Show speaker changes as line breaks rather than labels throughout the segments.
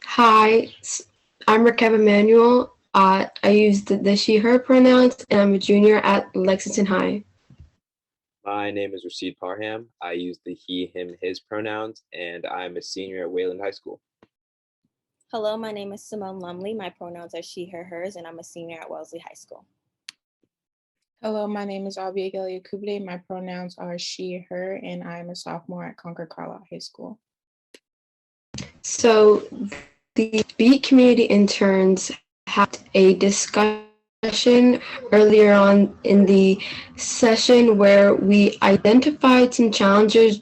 Hi, I'm Merkeb Amanuel. I use the she, her pronouns, and I'm a junior at Lexington High.
My name is Raseed Parham. I use the he, him, his pronouns, and I'm a senior at Wayland High School.
Hello, my name is Samone Lumley. My pronouns are she, her, hers, and I'm a senior at Wellesley High School.
Hello, my name is Obiageli Akubude. My pronouns are she, her, and I'm a sophomore at Concord Carlisle High School.
So the Beat community interns had a discussion earlier on in the session where we identified some challenges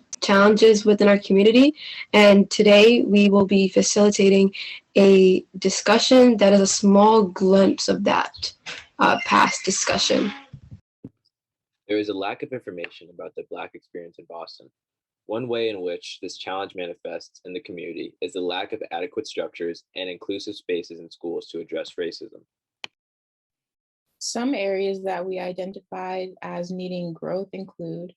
within our community, and today we will be facilitating a discussion that is a small glimpse of that past discussion.
There is a lack of information about the Black experience in Boston. One way in which this challenge manifests in the community is the lack of adequate structures and inclusive spaces in schools to address racism.
Some areas that we identified as needing growth include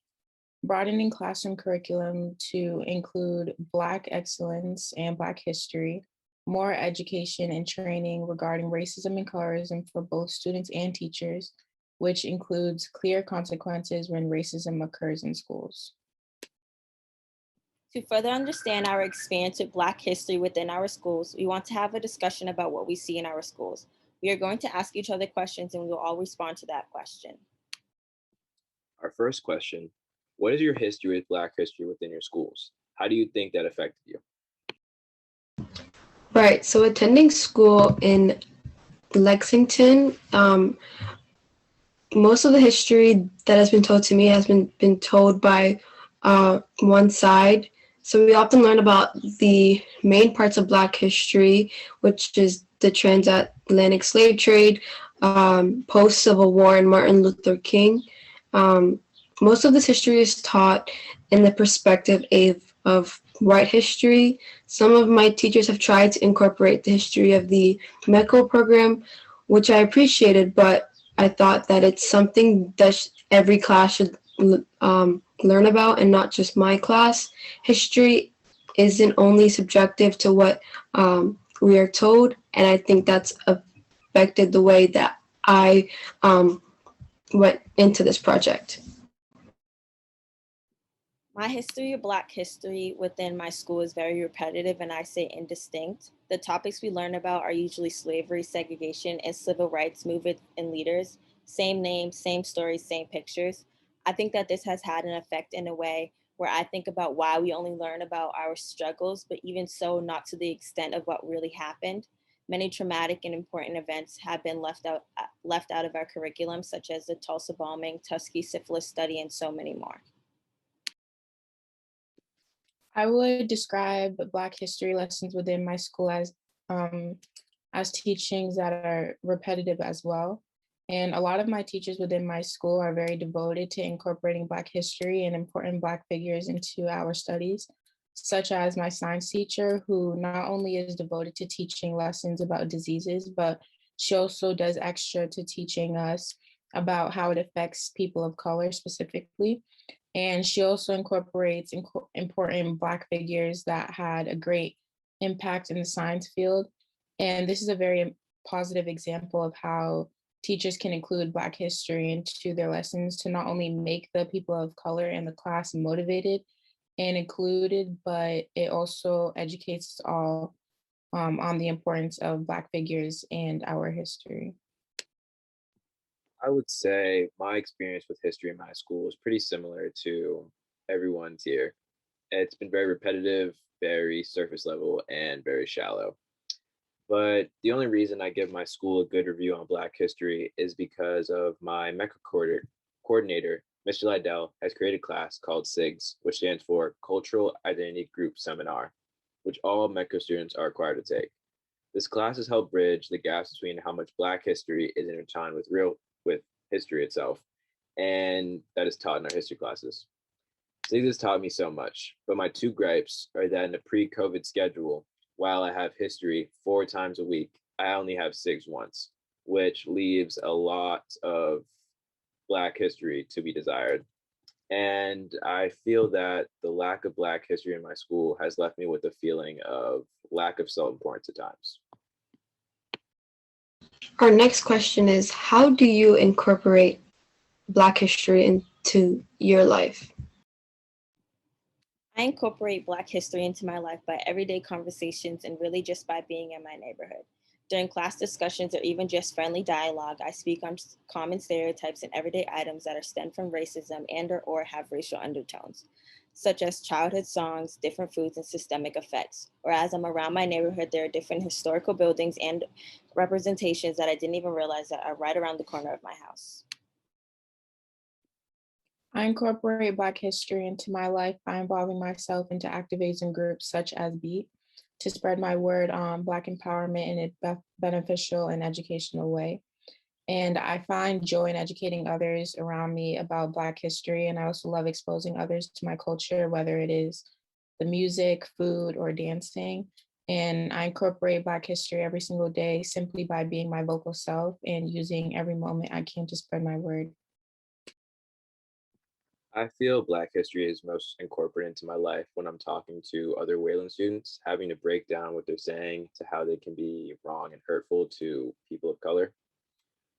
broadening classroom curriculum to include Black excellence and Black history, more education and training regarding racism and colorism for both students and teachers, which includes clear consequences when racism occurs in schools.
To further understand our experience with Black history within our schools, we want to have a discussion about what we see in our schools. We are going to ask each other questions and we will all respond to that question.
Our first question, what is your history with Black history within your schools? How do you think that affected you?
Right, so attending school in Lexington, most of the history that has been told to me has been told by one side. So we often learn about the main parts of Black history, which is the transatlantic slave trade, post-Civil War, and Martin Luther King. Most of this history is taught in the perspective of white history. Some of my teachers have tried to incorporate the history of the METCO program, which I appreciated, but I thought that it's something that every class should learn about, and not just my class. History isn't only subjective to what we are told, and I think that's affected the way that I went into this project.
My history of Black history within my school is very repetitive and I say indistinct. The topics we learn about are usually slavery, segregation, and civil rights movement and leaders. Same names, same stories, same pictures. I think that this has had an effect in a way where I think about why we only learn about our struggles, but even so, not to the extent of what really happened. Many traumatic and important events have been left out of our curriculum, such as the Tulsa bombing, Tuskegee syphilis study, and so many more.
I would describe Black history lessons within my school as teachings that are repetitive as well. And a lot of my teachers within my school are very devoted to incorporating Black history and important Black figures into our studies, such as my science teacher, who not only is devoted to teaching lessons about diseases, but she also does extra to teaching us about how it affects people of color specifically. And she also incorporates important Black figures that had a great impact in the science field. And this is a very positive example of how teachers can include Black history into their lessons to not only make the people of color in the class motivated and included, but it also educates us all on the importance of Black figures and our history.
I would say my experience with history in my school is pretty similar to everyone's here. It's been very repetitive, very surface level, and very shallow. But the only reason I give my school a good review on Black history is because of my METCO coordinator, Mr. Lydell, has created a class called SIGS, which stands for Cultural Identity Group Seminar, which all METCO students are required to take. This class has helped bridge the gaps between how much Black history is intertwined with history itself, and that is taught in our history classes. SIGS has taught me so much, but my two gripes are that in the pre-COVID schedule, while I have history 4 times a week, I only have SIGS once, which leaves a lot of Black history to be desired. And I feel that the lack of Black history in my school has left me with a feeling of lack of self-importance at times.
Our next question is, how do you incorporate Black history into your life?
I incorporate Black history into my life by everyday conversations and really just by being in my neighborhood. During class discussions or even just friendly dialogue, I speak on common stereotypes and everyday items that are stemmed from racism and/or have racial undertones, such as childhood songs, different foods, and systemic effects. Or as I'm around my neighborhood, there are different historical buildings and representations that I didn't even realize that are right around the corner of my house.
I incorporate Black history into my life by involving myself into activism groups such as BEAT to spread my word on Black empowerment in a beneficial and educational way. And I find joy in educating others around me about Black history. And I also love exposing others to my culture, whether it is the music, food, or dancing. And I incorporate Black history every single day simply by being my vocal self and using every moment I can to spread my word.
I feel Black history is most incorporated into my life when I'm talking to other Wayland students, having to break down what they're saying to how they can be wrong and hurtful to people of color.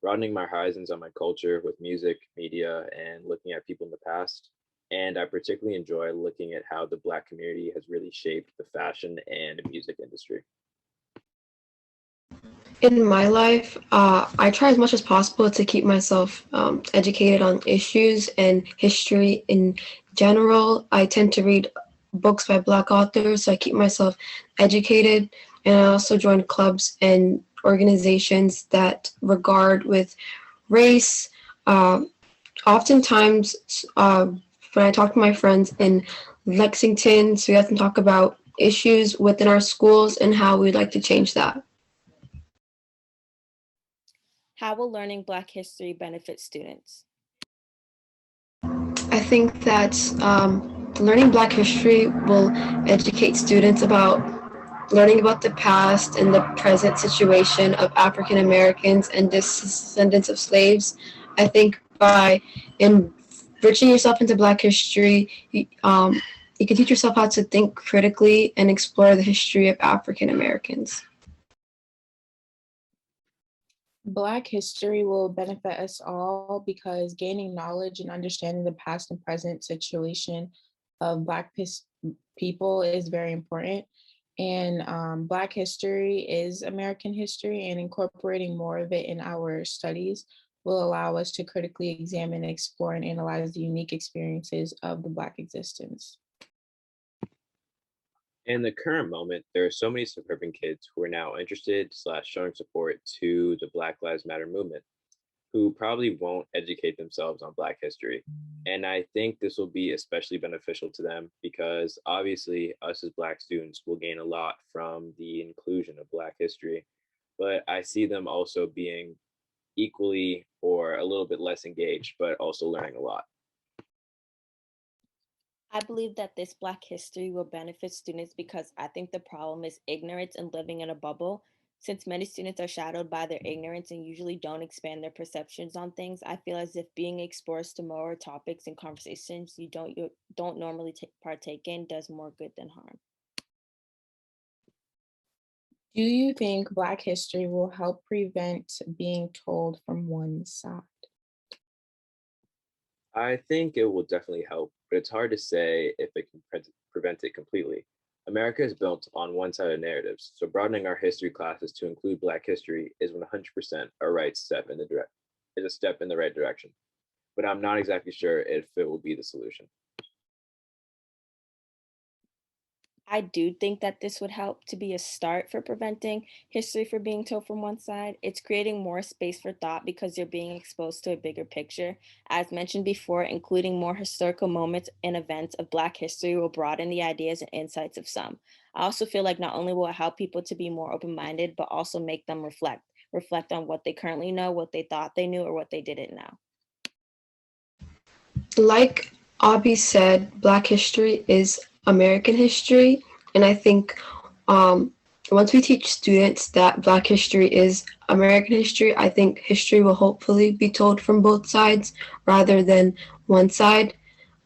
Broadening my horizons on my culture with music, media, and looking at people in the past. And I particularly enjoy looking at how the Black community has really shaped the fashion and music industry.
In my life, I try as much as possible to keep myself educated on issues and history in general. I tend to read books by Black authors, so I keep myself educated. And I also join clubs and organizations that regard with race. Oftentimes, when I talk to my friends in Lexington, so we have to talk about issues within our schools and how we'd like to change that.
How will learning Black history benefit students?
I think that learning Black history will educate students about learning about the past and the present situation of African Americans and descendants of slaves. I think by enriching yourself into Black history, you can teach yourself how to think critically and explore the history of African Americans.
Black history will benefit us all because gaining knowledge and understanding the past and present situation of Black people is very important. And Black history is American history, and incorporating more of it in our studies will allow us to critically examine, explore, and analyze the unique experiences of the Black existence.
In the current moment, there are so many suburban kids who are now interested / showing support to the Black Lives Matter movement, who probably won't educate themselves on Black history. And I think this will be especially beneficial to them because obviously us as Black students will gain a lot from the inclusion of Black history, but I see them also being equally or a little bit less engaged, but also learning a lot.
I believe that this Black history will benefit students because I think the problem is ignorance and living in a bubble. Since many students are shadowed by their ignorance and usually don't expand their perceptions on things, I feel as if being exposed to more topics and conversations you don't normally partake in does more good than harm.
Do you think Black history will help prevent being told from one side?
I think it will definitely help, but it's hard to say if it can prevent it completely. America is built on one-sided narratives, so broadening our history classes to include Black history is 100% a step in the right direction. But I'm not exactly sure if it will be the solution.
I do think that this would help to be a start for preventing history from being told from one side. It's creating more space for thought because you're being exposed to a bigger picture. As mentioned before, including more historical moments and events of Black history will broaden the ideas and insights of some. I also feel like not only will it help people to be more open-minded, but also make them reflect on what they currently know, what they thought they knew, or what they didn't know.
Like Abi said, Black history is American history, and I think once we teach students that Black history is American history, I think history will hopefully be told from both sides rather than one side.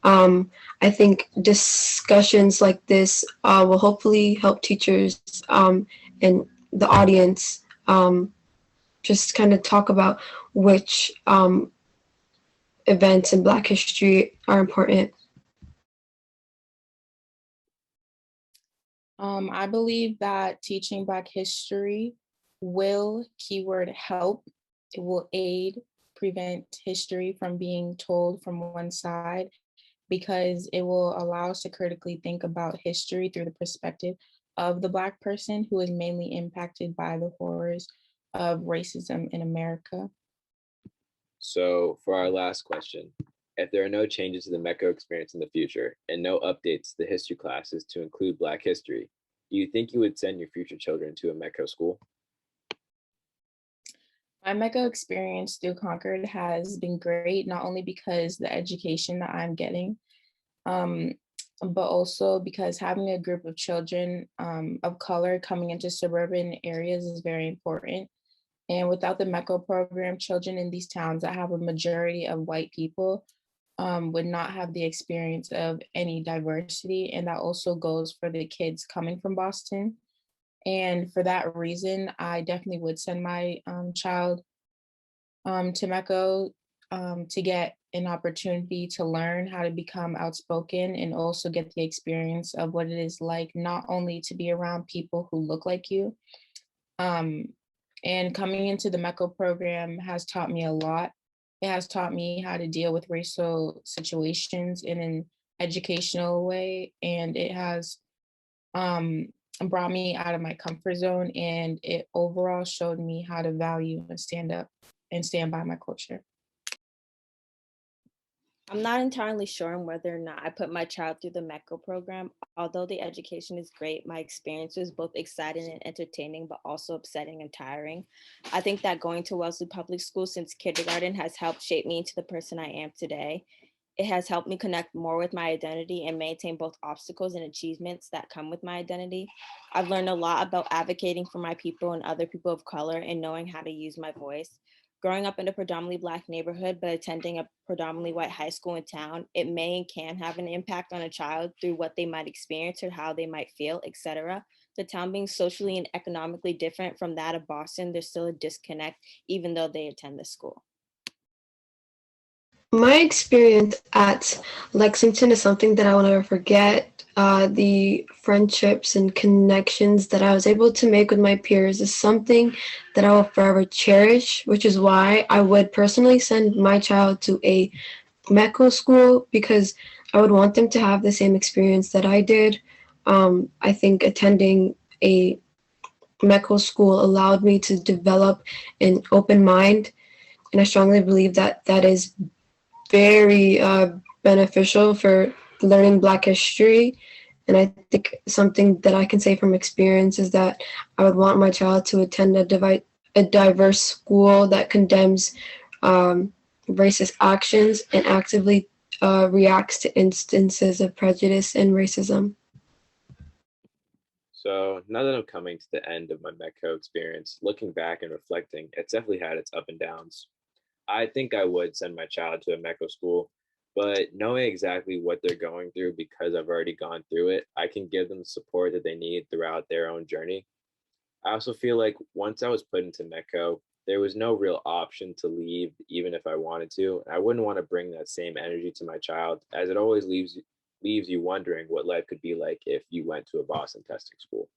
I think discussions like this will hopefully help teachers and the audience just kind of talk about which events in Black history are important.
I believe that teaching Black history will, keyword help, it will aid prevent history from being told from one side, because it will allow us to critically think about history through the perspective of the Black person who is mainly impacted by the horrors of racism in America.
So for our last question, if there are no changes to the METCO experience in the future and no updates to the history classes to include Black history, do you think you would send your future children to a METCO school?
My MECO experience through Concord has been great, not only because the education that I'm getting, um, but also because having a group of children of color coming into suburban areas is very important. And without the MECO program, children in these towns that have a majority of white people would not have the experience of any diversity. And that also goes for the kids coming from Boston. And for that reason, I definitely would send my child to MECO to get an opportunity to learn how to become outspoken and also get the experience of what it is like not only to be around people who look like you. And coming into the MECO program has taught me a lot. It has taught me how to deal with racial situations in an educational way, and it has brought me out of my comfort zone, and it overall showed me how to value and stand up and stand by my culture.
I'm not entirely sure on whether or not I put my child through the METCO program. Although the education is great, my experience was both exciting and entertaining, but also upsetting and tiring. I think that going to Wellesley Public School since kindergarten has helped shape me into the person I am today. It has helped me connect more with my identity and maintain both obstacles and achievements that come with my identity. I've learned a lot about advocating for my people and other people of color and knowing how to use my voice. Growing up in a predominantly Black neighborhood, but attending a predominantly white high school in town, it may and can have an impact on a child through what they might experience or how they might feel, etc. The town being socially and economically different from that of Boston, there's still a disconnect, even though they attend the school.
My experience at Lexington is something that I will never forget. The friendships and connections that I was able to make with my peers is something that I will forever cherish, which is why I would personally send my child to a METCO school, because I would want them to have the same experience that I did. I think attending a METCO school allowed me to develop an open mind, and I strongly believe that that is very beneficial for learning Black history. And I think something that I can say from experience is that I would want my child to attend a diverse school that condemns racist actions and actively reacts to instances of prejudice and racism.
So now that I'm coming to the end of my METCO experience, looking back and reflecting, it's definitely had its up and downs. I think I would send my child to a METCO school, but knowing exactly what they're going through because I've already gone through it, I can give them the support that they need throughout their own journey. I also feel like once I was put into METCO, there was no real option to leave, even if I wanted to. I wouldn't want to bring that same energy to my child, as it always leaves you wondering what life could be like if you went to a Boston testing school.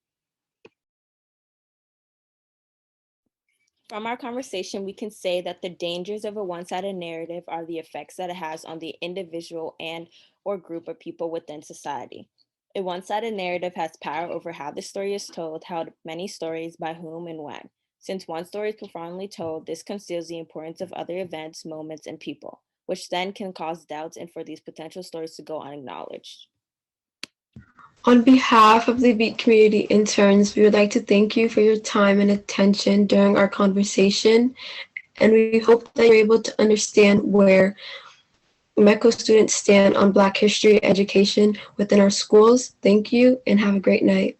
From our conversation, we can say that the dangers of a one-sided narrative are the effects that it has on the individual and or group of people within society. A one-sided narrative has power over how the story is told, how many stories, by whom, and when. Since one story is profoundly told, this conceals the importance of other events, moments, and people, which then can cause doubts and for these potential stories to go unacknowledged.
On behalf of the Beat community interns, we would like to thank you for your time and attention during our conversation, and we hope that you're able to understand where METCO students stand on Black history education within our schools. Thank you, and have a great night.